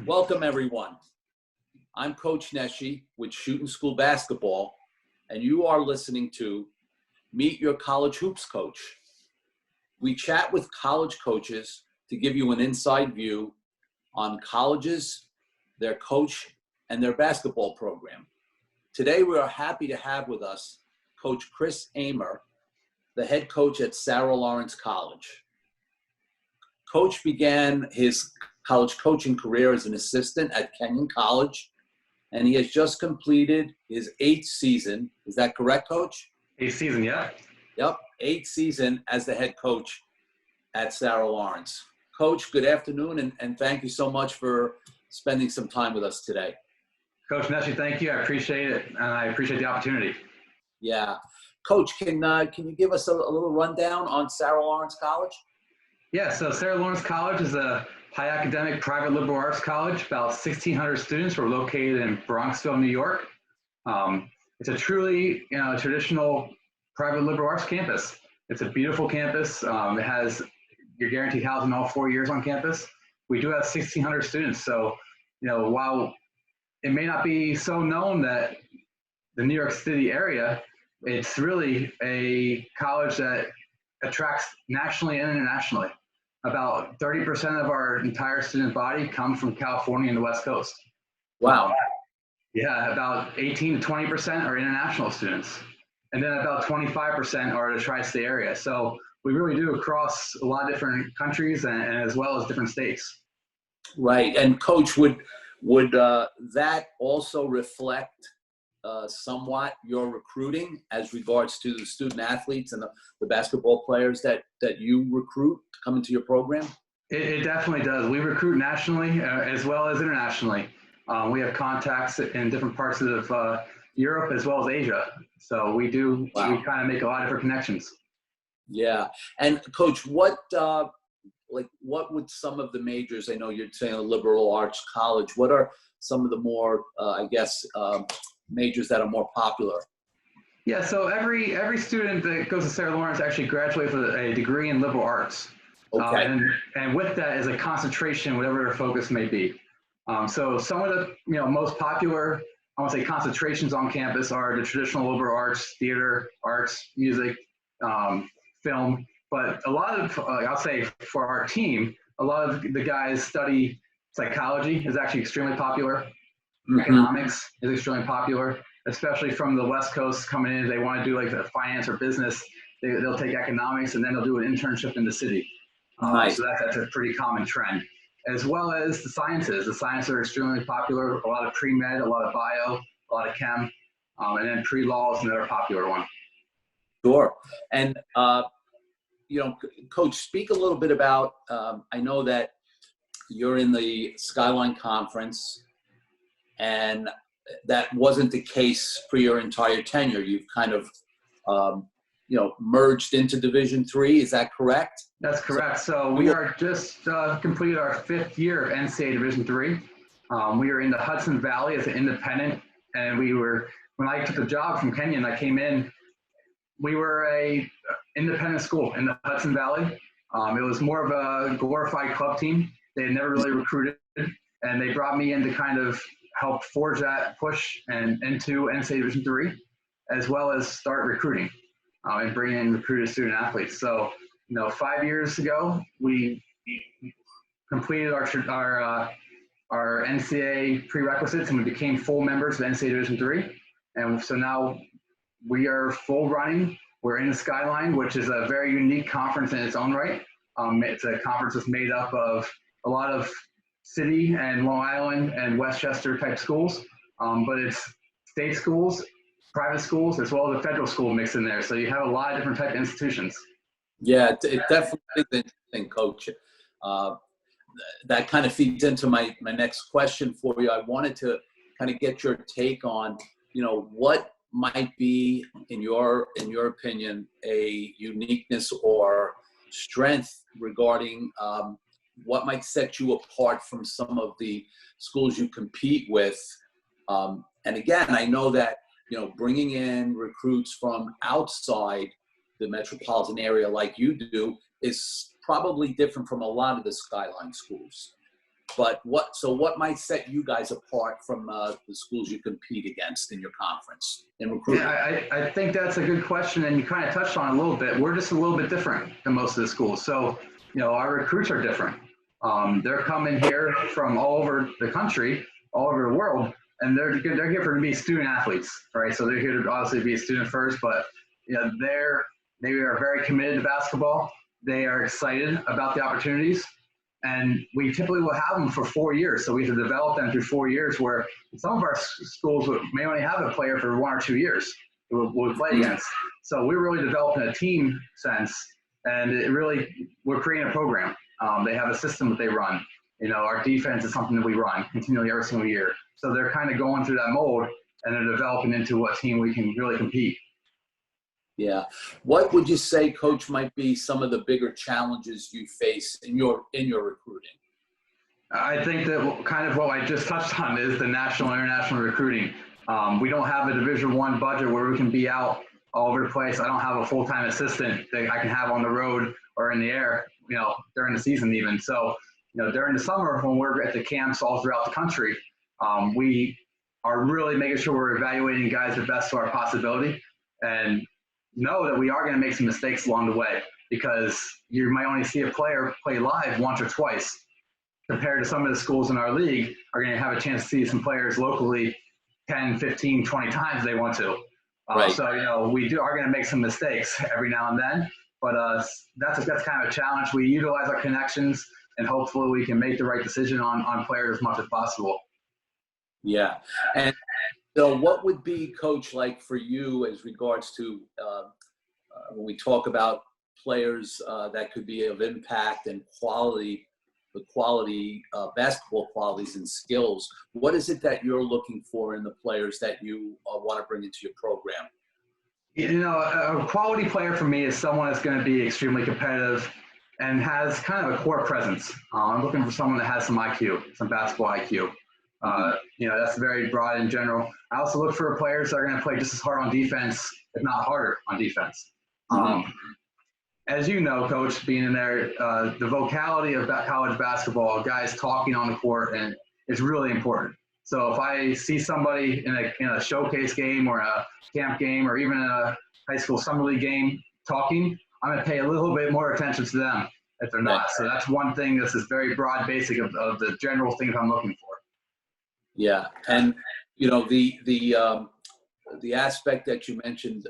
Welcome, everyone. I'm Coach Neshi with Shooting School Basketball, and you are listening to Meet Your College Hoops Coach. We chat with college coaches to give you an inside view on colleges, their coach, and their basketball program. Today, we are happy to have with us Coach Chris Ehmer, the head coach at Sarah Lawrence College. Coach began his college coaching career as an assistant at Kenyon College, and he has just completed his 8th season. Is that correct, Coach? 8th season, yeah. Yep, 8th season as the head coach at Sarah Lawrence. Coach, good afternoon, and thank you so much for spending some time with us today. Coach Neshi, thank you. I appreciate it, and I appreciate the opportunity. Yeah. Coach, can you give us a little rundown on Sarah Lawrence College? Yeah, so Sarah Lawrence College is a high academic private liberal arts college. About 1,600 students. We're located in Bronxville, New York. It's a truly traditional private liberal arts campus. It's a beautiful campus. It has your guaranteed housing all 4 years on campus. We do have 1,600 students. So, while it may not be so known that the New York City area, it's really a college that attracts nationally and internationally. About 30% of our entire student body come from California and the West Coast. Wow. Yeah, about 18 to 20% are international students. And then about 25% are the tri-state area. So we really do across a lot of different countries and as well as different states. Right. And Coach, would that also reflect somewhat your recruiting as regards to the student athletes and the basketball players that you recruit to come into your program? It definitely does. We recruit nationally as well as internationally. We have contacts in different parts of Europe as well as Asia. So we do. Wow. We kind of make a lot of different connections. Yeah. And Coach, what would some of the majors, I know you're saying a liberal arts college, what are some of the more, majors that are more popular? Yeah, so every student that goes to Sarah Lawrence actually graduates with a degree in liberal arts. Okay. And with that is a concentration, whatever their focus may be. So some of the most popular, I want to say, concentrations on campus are the traditional liberal arts, theater, arts, music, film. But a lot of, I'll say for our team, a lot of the guys study psychology is actually extremely popular. Mm-hmm. Economics is extremely popular, especially from the West Coast coming in. They want to do like the finance or business. They'll take economics and then they'll do an internship in the city. Nice. So that's a pretty common trend. As well as the sciences. The sciences are extremely popular. A lot of pre-med, a lot of bio, a lot of chem, and then pre-law is another popular one. Sure. And, Coach, speak a little bit about, I know that you're in the Skyline Conference, and that wasn't the case for your entire tenure. You've kind of, merged into Division III. Is that correct? That's correct. So we are just completed our 5th year of NCAA Division III. We are in the Hudson Valley as an independent, and when I took the job from Kenyon, I came in, we were a independent school in the Hudson Valley. It was more of a glorified club team. They had never really recruited, and they brought me in to kind of help forge that push and into NCAA Division III, as well as start recruiting and bring in recruited student athletes. So, 5 years ago, we completed our NCAA prerequisites and we became full members of NCAA Division III. And so now we are full running. We're in the Skyline, which is a very unique conference in its own right. It's a conference that's made up of a lot of city and Long Island and Westchester type schools, but it's state schools, private schools, as well as a federal school mixed in there. So you have a lot of different type of institutions. Yeah, it definitely is interesting, Coach. That kind of feeds into my next question for you. I wanted to kind of get your take on, what might be, in your opinion, a uniqueness or strength regarding what might set you apart from some of the schools you compete with. And again, I know that, bringing in recruits from outside the metropolitan area like you do is probably different from a lot of the Skyline schools. But what might set you guys apart from the schools you compete against in your conference in recruiting? Yeah, I think that's a good question, and you kind of touched on it a little bit. We're just a little bit different than most of the schools. So, our recruits are different. They're coming here from all over the country, all over the world, and they're here to be student athletes, right? So they're here to obviously be a student first, but they are very committed to basketball. They are excited about the opportunities, and we typically will have them for 4 years. So we have to develop them through 4 years, where some of our schools may only have a player for 1 or 2 years we'll play against. So we're really developing a team sense, and we're creating a program. They have a system that they run. Our defense is something that we run continually every single year. So they're kind of going through that mold, and they're developing into what team we can really compete. Yeah. What would you say, Coach, might be some of the bigger challenges you face in your recruiting? I think that kind of what I just touched on is the national and international recruiting. We don't have a Division I budget where we can be out all over the place. I don't have a full-time assistant that I can have on the road or in the air, during the season even. So, during the summer when we're at the camps all throughout the country, we are really making sure we're evaluating guys the best to our possibility, and know that we are going to make some mistakes along the way, because you might only see a player play live once or twice, compared to some of the schools in our league are going to have a chance to see some players locally 10, 15, 20 times they want to. Right. So, are going to make some mistakes every now and then, but that's kind of a challenge. We utilize our connections, and hopefully we can make the right decision on players as much as possible. Yeah. And so what would be, Coach, like for you as regards to when we talk about players that could be of impact and quality, basketball qualities and skills, what is it that you're looking for in the players that you want to bring into your program? A quality player for me is someone that's going to be extremely competitive and has kind of a core presence. I'm looking for someone that has some IQ, some basketball IQ. That's very broad in general. I also look for players that are going to play just as hard on defense, if not harder on defense. As you know, Coach, being in there, the vocality of college basketball, guys talking on the court, and is really important. So if I see somebody in a showcase game or a camp game or even a high school summer league game talking, I'm going to pay a little bit more attention to them if they're not. So that's one thing that's this very broad basic of the general things I'm looking for. Yeah, and the aspect that you mentioned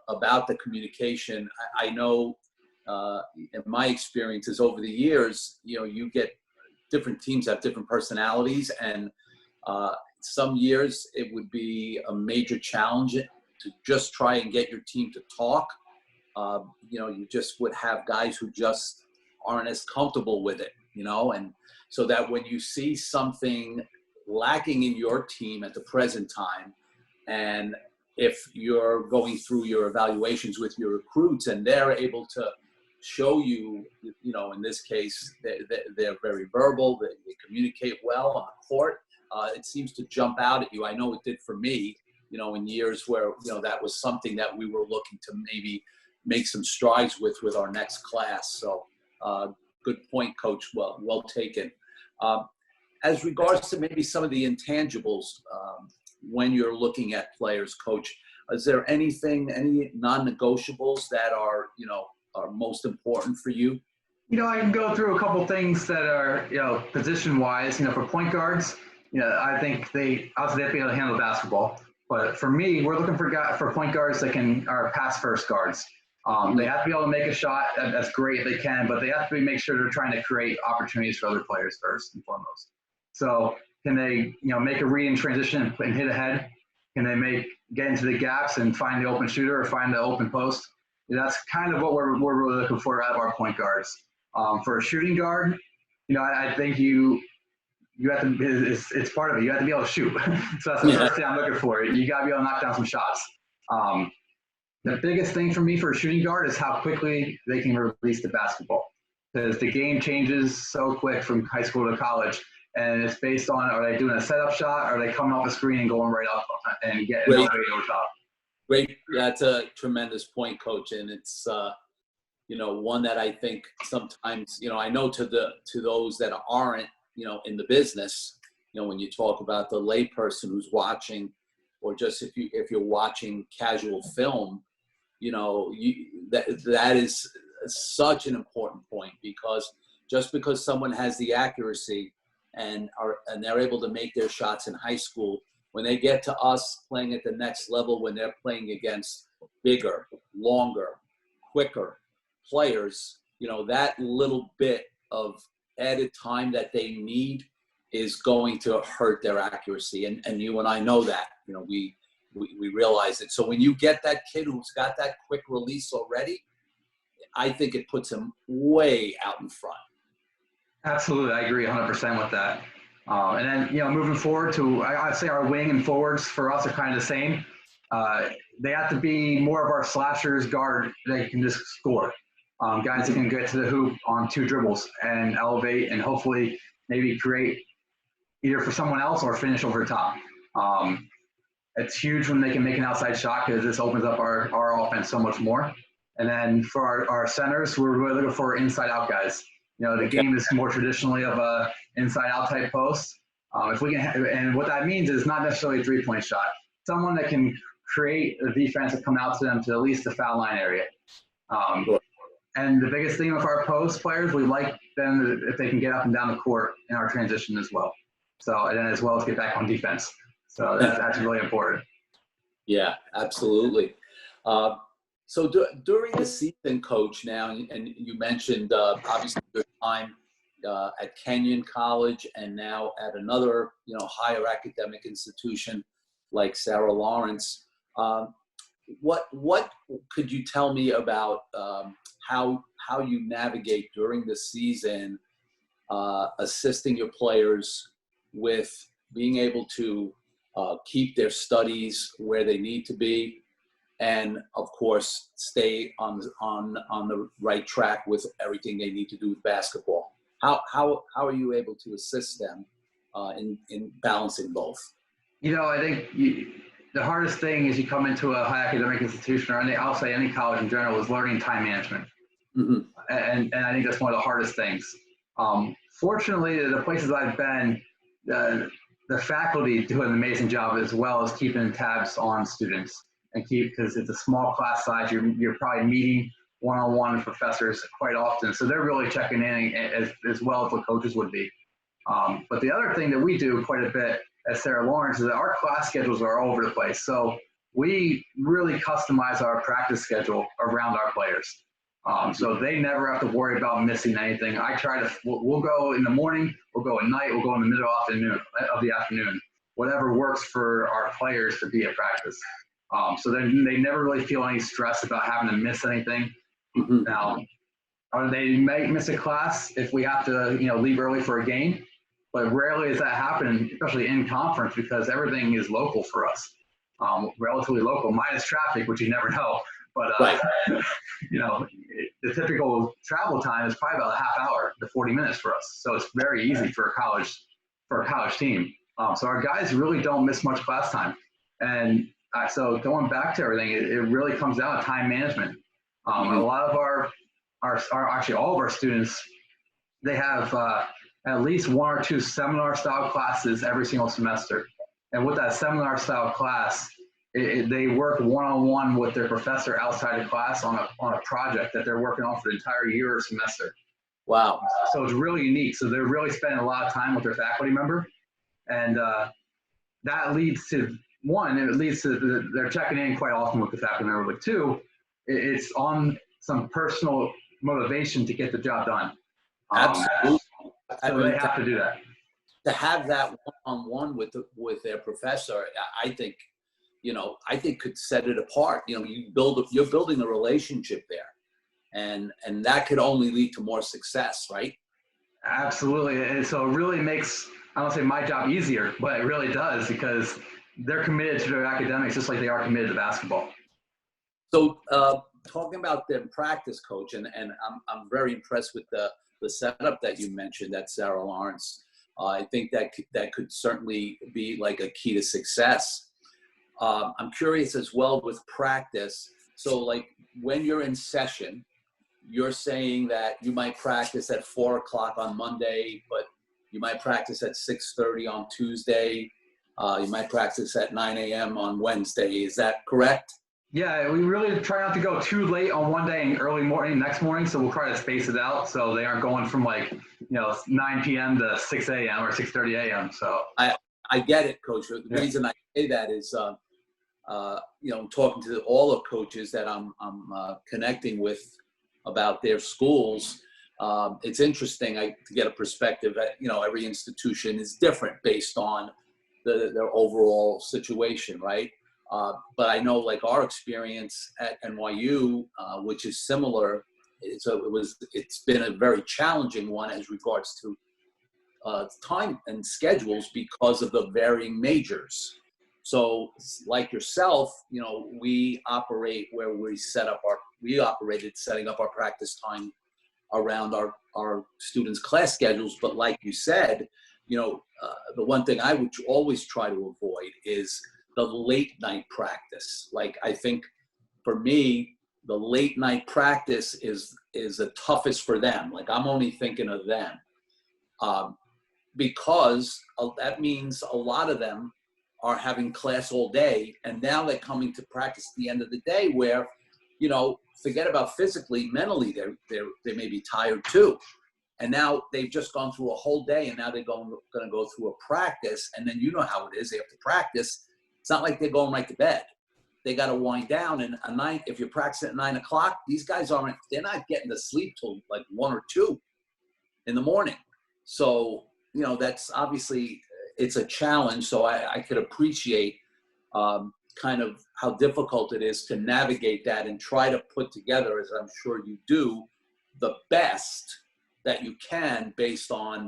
about the communication, I know in my experiences over the years, you get different teams have different personalities, and some years it would be a major challenge to just try and get your team to talk. You just would have guys who just aren't as comfortable with it, and so that when you see something lacking in your team at the present time, and if you're going through your evaluations with your recruits and they're able to show you, in this case, they're very verbal, they communicate well on the court, it seems to jump out at you. I know it did for me, in years where, that was something that we were looking to maybe make some strides with our next class. So good point, Coach. Well taken. As regards to maybe some of the intangibles, when you're looking at players, Coach, is there any non-negotiables that are most important for you? I can go through a couple things that are, position-wise. For point guards, I think they have to be able to handle basketball. But for me, we're looking for point guards that are pass-first guards. They have to be able to make a shot. That's great if they can, but they have to make sure they're trying to create opportunities for other players first and foremost. So can they, make a read in transition and hit ahead? Can they get into the gaps and find the open shooter or find the open post? That's kind of what we're really looking for out of our point guards. For a shooting guard, I think you have to. It's part of it. You have to be able to shoot. So that's the first thing I'm looking for. You got to be able to knock down some shots. The biggest thing for me for a shooting guard is how quickly they can release the basketball, because the game changes so quick from high school to college. And it's based on, are they doing a setup shot? Or are they coming off the screen and going right up and getting elevated over top? Great. That's a tremendous point, Coach. And it's, one that I think sometimes, I know to those that aren't in the business, when you talk about the layperson who's watching, or just if you're watching casual film, that is such an important point, because just because someone has the accuracy and they're able to make their shots in high school, when they get to us playing at the next level, when they're playing against bigger, longer, quicker players, that little bit of added time that they need is going to hurt their accuracy. And you and I know that, we realize it. So when you get that kid who's got that quick release already, I think it puts him way out in front. Absolutely. I agree 100% with that. And then, moving forward to, I'd say our wing and forwards for us are kind of the same. They have to be more of our slashers, guard that can just score. Guys that can get to the hoop on 2 dribbles and elevate and hopefully maybe create either for someone else or finish over the top. It's huge when they can make an outside shot, because this opens up our offense so much more. And then for our centers, we're really looking for inside-out guys. The game is more traditionally of a inside-out type post. If we can, and what that means is not necessarily a 3-point shot. Someone that can create a defense and come out to them to at least the foul line area. And the biggest thing with our post players, we like them if they can get up and down the court in our transition as well. So, and then as well as get back on defense. So that's really important. Yeah, absolutely. So during the season, Coach, now, and you mentioned obviously your time at Kenyon College and now at another, higher academic institution like Sarah Lawrence. What could you tell me about how you navigate during the season, assisting your players with being able to keep their studies where they need to be, and of course stay on the right track with everything they need to do with basketball? How are you able to assist them in balancing both? I think the hardest thing is you come into a high academic institution, or I'll say any college in general, is learning time management. Mm-hmm. And I think that's one of the hardest things. Fortunately, the places I've been, the faculty do an amazing job, as well as keeping tabs on students, and because it's a small class size, you're probably meeting one-on-one with professors quite often. So they're really checking in as well as the coaches would be. But the other thing that we do quite a bit at Sarah Lawrence is that our class schedules are all over the place. So we really customize our practice schedule around our players. So they never have to worry about missing anything. We'll go in the morning, we'll go at night, we'll go in the middle of the afternoon, whatever works for our players to be at practice. So then they never really feel any stress about having to miss anything. Mm-hmm. Now, they may miss a class if we have to, leave early for a game, but rarely does that happen, especially in conference, because everything is local for us, relatively local, minus traffic, which you never know. But, right. The typical travel time is probably about a half hour to 40 minutes for us. So it's very easy for a college team. So our guys really don't miss much class time. And so going back to everything, it really comes down to time management. A lot of our actually all of our students, they have at least 1 or 2 seminar style classes every single semester. And with that seminar style class, they work one-on-one with their professor outside of class on a project that they're working on for the entire year or semester. Wow. So it's really unique. So they're really spending a lot of time with their faculty member. And that leads to, they're checking in quite often with the faculty member. But 2, it's on some personal motivation to get the job done. Absolutely. So they have to do that. To have that one-on-one with their professor, I think could set it apart. You're building a relationship there, and that could only lead to more success, right? Absolutely. And so it really makes, I don't say my job easier, but it really does, because they're committed to their academics just like they are committed to basketball. So talking about their practice, Coach, and I'm very impressed with the setup that you mentioned at Sarah Lawrence. I think that could certainly be like a key to success. I'm curious as well with practice. So like when you're in session, you're saying that you might practice at 4 o'clock on Monday, but You might practice at 6:30 on Tuesday. You might practice at 9 a.m. on Wednesday. Is that correct? Yeah, we really try not to go too late on one day and early morning next morning. So we'll try to space it out so they aren't going from 9 p.m. to 6 a.m. or 6:30 a.m. So I get it, Coach. The reason I say that is, talking to all the coaches that I'm connecting with about their schools. It's interesting to get a perspective that, every institution is different based on their overall situation, right? But I know, like, our experience at NYU, which is similar, it's been a very challenging one as regards to time and schedules because of the varying majors. So, like yourself, we operate where we operated setting up our practice time around our students' class schedules. But like you said, the one thing I would always try to avoid is the late night practice. Like, I think for me, the late night practice is the toughest for them. Like, I'm only thinking of them. Because that means a lot of them are having class all day, and now they're coming to practice at the end of the day where, forget about physically, mentally, they may be tired too. And now they've just gone through a whole day, and now they're going to go through a practice, and then you know how it is after practice. It's not like they're going right to bed. They got to wind down, and if you're practicing at 9 o'clock, these guys they're not getting to sleep till like 1 or 2 in the morning. So, that's obviously, it's a challenge. So I could appreciate kind of how difficult it is to navigate that and try to put together, as I'm sure you do, the best that you can based on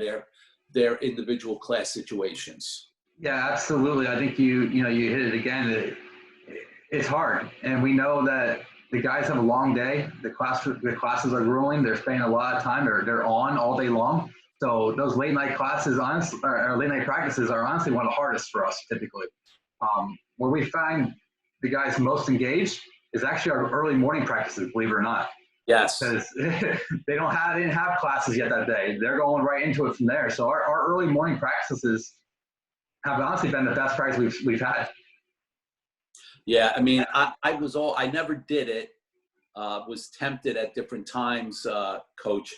their individual class situations. yeah, absolutely. I think you hit it again. It's hard, and we know that the guys have a long day. The classes are grueling. They're spending a lot of time. They're on all day long. So those late night classes, honestly, or late night practices, are honestly one of the hardest for us typically. Where we find the guys most engaged is actually our early morning practices, believe it or not. Yes. Because they didn't have classes yet that day. They're going right into it from there. So our early morning practices have honestly been the best practice we've had. Yeah, I mean, I never did it. Was tempted at different times, Coach.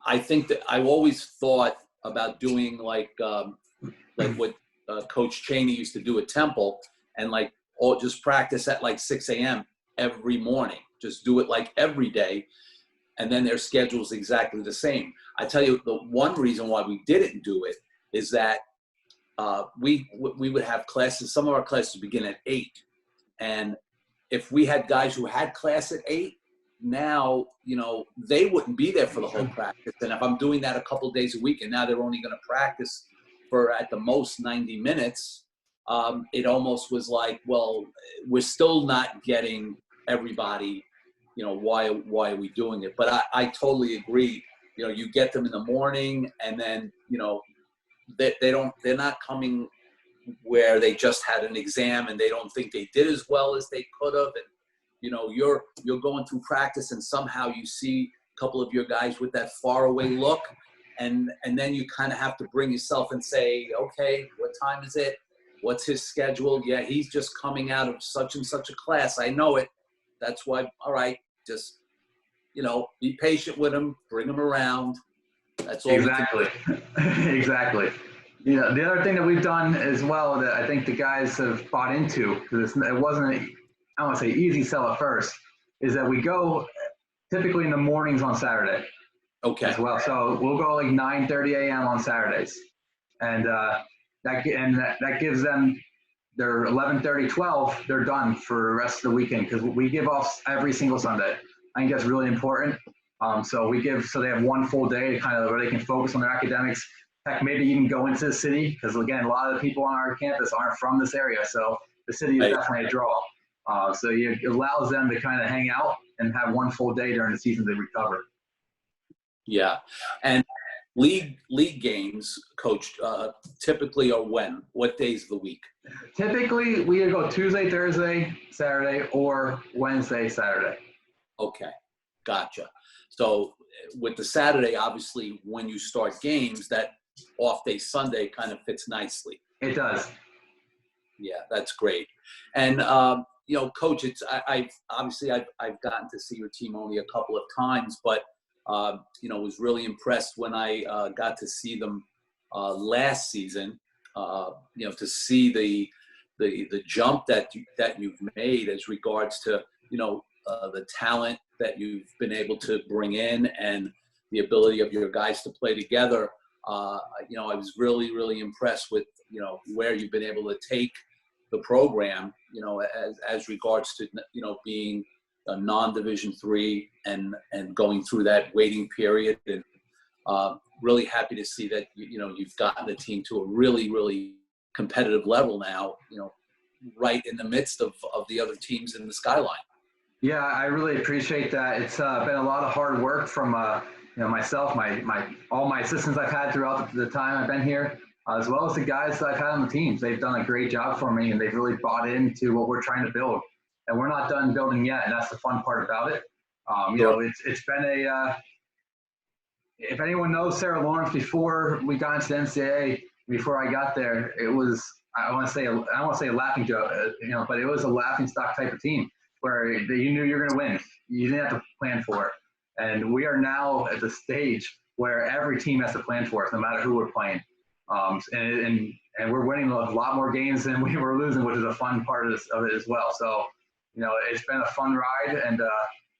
I think that I always thought about doing like what Coach Cheney used to do at Temple, and just practice at like 6 a.m. every morning. Just do it like every day, and then their schedule's exactly the same. I tell you, the one reason why we didn't do it is that we would have classes. Some of our classes begin at 8, and if we had guys who had class at 8, now they wouldn't be there for the whole practice. And if I'm doing that a couple days a week, and now they're only going to practice for at the most 90 minutes, it almost was like, well, we're still not getting everybody. Why are we doing it? But I totally agree. You get them in the morning, and then they're not coming where they just had an exam and they don't think they did as well as they could have. And you're going through practice, and somehow you see a couple of your guys with that far away look, and then you kind of have to bring yourself and say, okay, what time is it? What's his schedule? Yeah, he's just coming out of such and such a class. I know it. That's why. All right, just be patient with him, bring him around. That's all. Exactly. Exactly. The other thing that we've done as well that I think the guys have bought into, because it wasn't, I don't want to say easy sell at first, is that we go typically in the mornings on Saturday. Okay. As well. So we'll go like 9:30 a.m. on Saturdays. And that gives them their 11:30, 12, they're done for the rest of the weekend, because we give off every single Sunday. I think that's really important. So they have one full day to kind of where they can focus on their academics. Heck, maybe even go into the city, because again, a lot of the people on our campus aren't from this area, so the city is definitely a draw. So it allows them to kind of hang out and have one full day during the season to recover. Yeah, and league games, Coach, typically are when? What days of the week? Typically, we either go Tuesday, Thursday, Saturday, or Wednesday, Saturday. Okay, gotcha. So with the Saturday, obviously, when you start games, that off day Sunday kind of fits nicely. It does. Yeah, that's great. And Coach, I've gotten to see your team only a couple of times, but was really impressed when I got to see them last season. To see the jump that you've made as regards to the talent that you've been able to bring in and the ability of your guys to play together. I was really, really impressed with, where you've been able to take the program, as regards to, being a non-Division III and going through that waiting period. And really happy to see that, you've gotten the team to a really, really competitive level now, right in the midst of the other teams in the skyline. Yeah, I really appreciate that. It's been a lot of hard work from myself, all my assistants I've had throughout the time I've been here, as well as the guys that I've had on the teams. They've done a great job for me, and they've really bought into what we're trying to build. And we're not done building yet, and that's the fun part about it. It's been if anyone knows Sarah Lawrence before we got into the NCAA, before I got there, it was, I don't want to say a laughing joke, but it was a laughing stock type of team where you knew you were going to win. You didn't have to plan for it. And we are now at the stage where every team has to plan for it, no matter who we're playing. And we're winning a lot more games than we were losing, which is a fun part of it as well. So, it's been a fun ride. And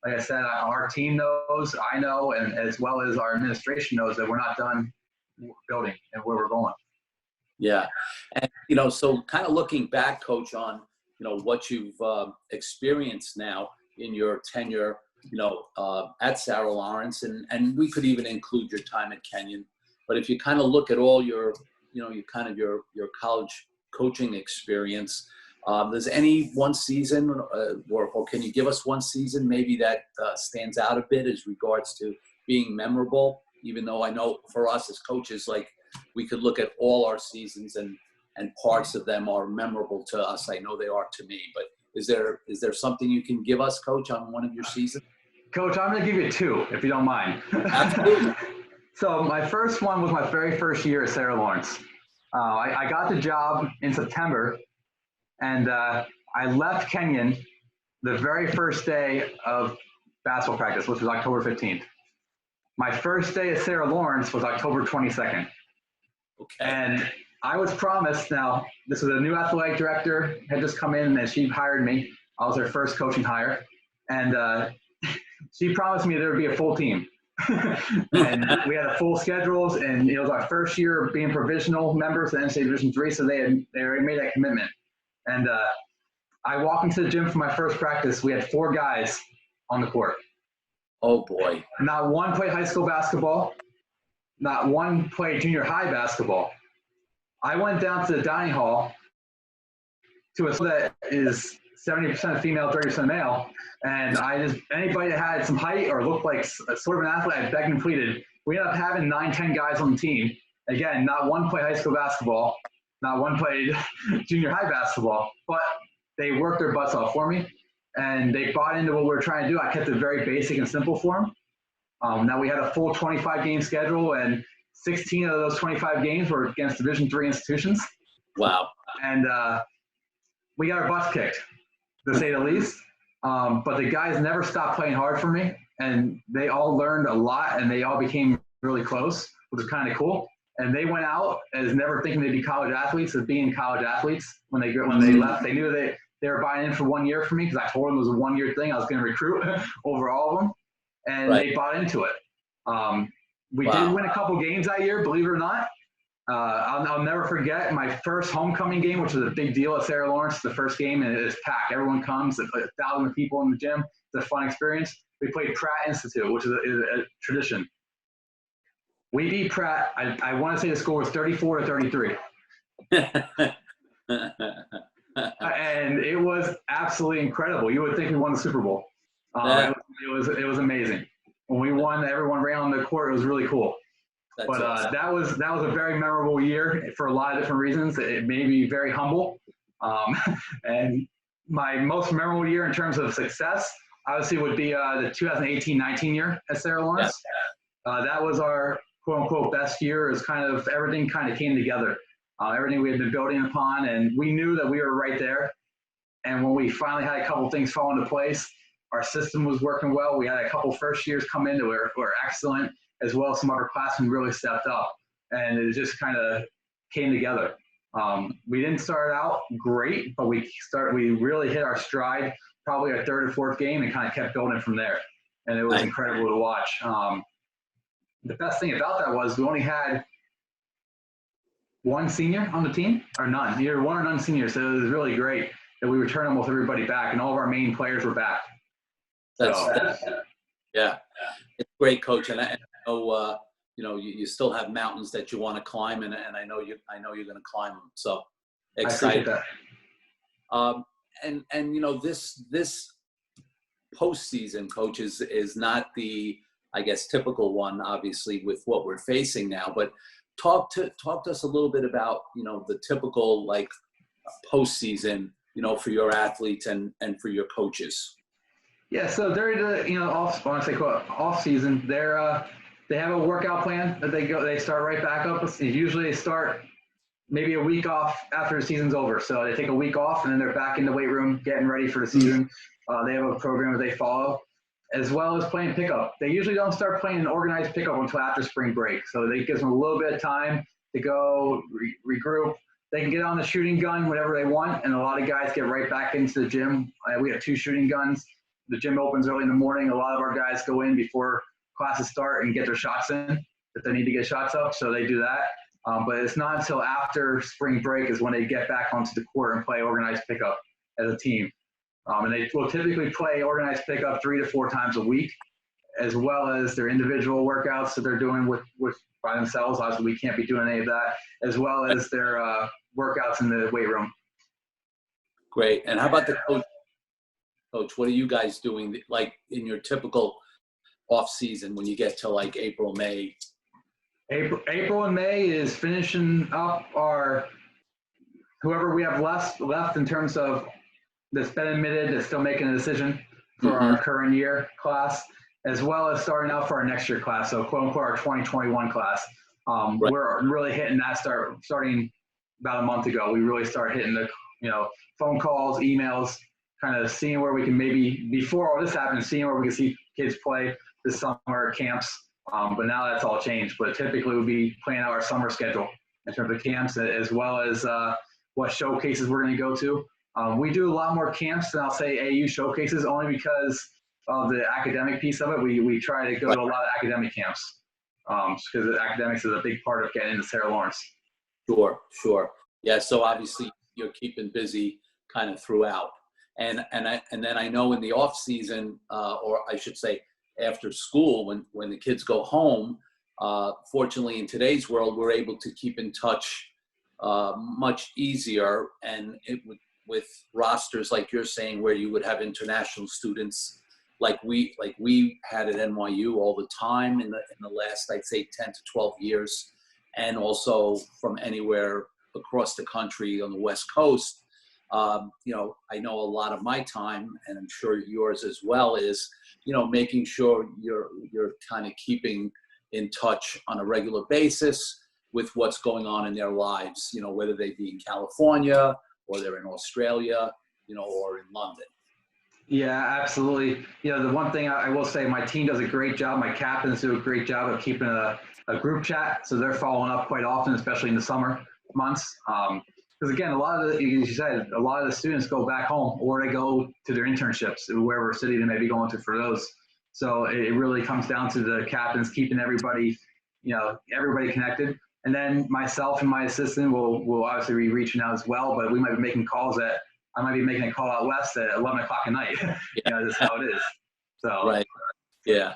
like I said, our team knows, I know, and as well as our administration knows that we're not done building and where we're going. Yeah. And, so kind of looking back, Coach, on, what you've experienced now in your tenure, at Sarah Lawrence, and we could even include your time at Kenyon. But if you kind of look at all your college coaching experience, there's any one season or can you give us one season maybe that stands out a bit as regards to being memorable, even though I know for us as coaches, like we could look at all our seasons and parts of them are memorable to us. I know they are to me, but is there something you can give us, Coach, on one of your seasons? Coach, I'm going to give you two, if you don't mind. Absolutely. So my first one was my very first year at Sarah Lawrence. I got the job in September, and I left Kenyon the very first day of basketball practice, which was October 15th. My first day at Sarah Lawrence was October 22nd. Okay. And I was promised, now, this was a new athletic director, had just come in, and she hired me. I was her first coaching hire. And she promised me there would be a full team. And we had a full schedules, and it was our first year of being provisional members of the NCAA Division III, so they already made that commitment. And I walked into the gym for my first practice. We had 4 guys on the court. Oh, boy. Not one played high school basketball. Not one played junior high basketball. I went down to the dining hall to a school that is 70% female, 30% male, and anybody that had some height or looked like sort of an athlete, I begged and pleaded. We ended up having 9, 10 guys on the team. Again, not one played high school basketball, not one played junior high basketball, but they worked their butts off for me, and they bought into what we were trying to do. I kept it very basic and simple for them. Now we had a full 25-game schedule, and 16 of those 25 games were against Division III institutions. Wow. And we got our butts kicked, to say the least. But the guys never stopped playing hard for me, and they all learned a lot, and they all became really close, which was kind of cool. And they went out as never thinking they'd be college athletes, as being college athletes. When they left, they knew they were buying in for 1 year for me, because I told them it was a 1-year thing. I was going to recruit over all of them, and They bought into it. We did win a couple games that year, believe it or not. I'll never forget my first homecoming game, which was a big deal at Sarah Lawrence. The first game, and it was packed. Everyone comes, 1,000 people in the gym. It's a fun experience. We played Pratt Institute, which is a tradition. We beat Pratt. I want to say the score was 34-33. And it was absolutely incredible. You would think we won the Super Bowl. It was amazing. When we won, everyone ran on the court. It was really cool. But awesome. that was a very memorable year for a lot of different reasons. It made me very humble. And my most memorable year in terms of success obviously would be the 2018-19 year at Sarah Lawrence. That was our quote unquote best year. It was kind of everything kind of came together. Everything we had been building upon, and we knew that we were right there. And when we finally had a couple things fall into place, our system was working well. We had a couple first years come in that were excellent, as well as some upperclassmen really stepped up. And it just kind of came together. We didn't start out great, but we really hit our stride probably our third or fourth game and kind of kept building from there. And it was incredible to watch. The best thing about that was we only had one senior on the team, or none. Either one or none seniors. So it was really great that we returned almost everybody back, and all of our main players were back. Yeah, it's great, Coach. And I know you still have mountains that you want to climb, and I know you're going to climb them. So excited. I appreciate that. And this postseason, Coach, is not the, I guess, typical one, obviously, with what we're facing now. But talk to us a little bit about the typical like postseason, for your athletes and for your coaches. Yeah, so during the off season, they have a workout plan that they start right back up. Usually they start maybe a week off after the season's over. So they take a week off and then they're back in the weight room getting ready for the season. They have a program that they follow, as well as playing pickup. They usually don't start playing an organized pickup until after spring break. So they gives them a little bit of time to go regroup. They can get on the shooting gun whenever they want, and a lot of guys get right back into the gym. We have 2 shooting guns. The gym opens early in the morning. A lot of our guys go in before classes start and get their shots in if they need to get shots up, so they do that. But it's not until after spring break is when they get back onto the court and play organized pickup as a team. And they will typically play organized pickup 3 to 4 times a week, as well as their individual workouts that they're doing with by themselves. Obviously, we can't be doing any of that, as well as their workouts in the weight room. Great. And how about the coach? Coach, what are you guys doing, like, in your typical off season when you get to like April, May? April and May is finishing up our whoever we have left in terms of that's been admitted, that's still making a decision for our current year class, as well as starting out for our next year class. So quote unquote our 2021 class. Right. We're really hitting that starting about a month ago. We really start hitting the phone calls, emails, kind of seeing where we can maybe, before all this happened, seeing where we can see kids play this summer camps. But now that's all changed. But typically we'll be planning out our summer schedule in terms of camps, as well as what showcases we're going to go to. We do a lot more camps than I'll say AU showcases, only because of the academic piece of it. We try to go to a lot of academic camps because academics is a big part of getting into Sarah Lawrence. Sure. Yeah, so obviously you're keeping busy kind of throughout. And then I know in the off season, or I should say after school, when the kids go home, fortunately in today's world, we're able to keep in touch much easier, and with rosters like you're saying, where you would have international students like we had at NYU all the time in the last, I'd say, 10 to 12 years, and also from anywhere across the country on the West Coast. I know a lot of my time, and I'm sure yours as well, is making sure you're kind of keeping in touch on a regular basis with what's going on in their lives, whether they be in California or they're in Australia, or in London. Yeah, absolutely. The one thing I will say, my team does a great job. My captains do a great job of keeping a group chat. So they're following up quite often, especially in the summer months. Because again, as you said, a lot of the students go back home or they go to their internships, wherever city they may be going to for those. So it really comes down to the captains keeping everybody connected. And then myself and my assistant will obviously be reaching out as well, but we might be making calls I might be making a call out west at 11 o'clock at night. That's how it is. So. Right. Yeah.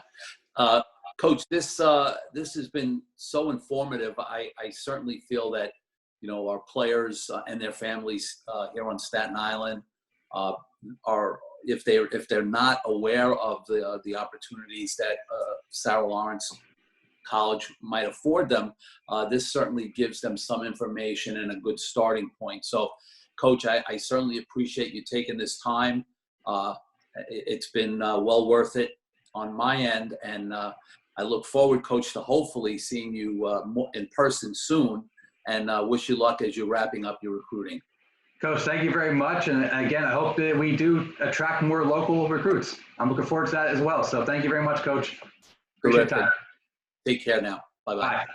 Coach, this has been so informative. I certainly feel that, our players and their families here on Staten Island are, if they're not aware of the opportunities that Sarah Lawrence College might afford them, this certainly gives them some information and a good starting point. So, Coach, I certainly appreciate you taking this time It's been well worth it on my end, and I look forward, Coach, to hopefully seeing you in person soon, and wish you luck as you're wrapping up your recruiting. Coach, thank you very much. And again, I hope that we do attract more local recruits. I'm looking forward to that as well. So thank you very much, Coach. Appreciate your time. Take care now. Bye-bye. Bye.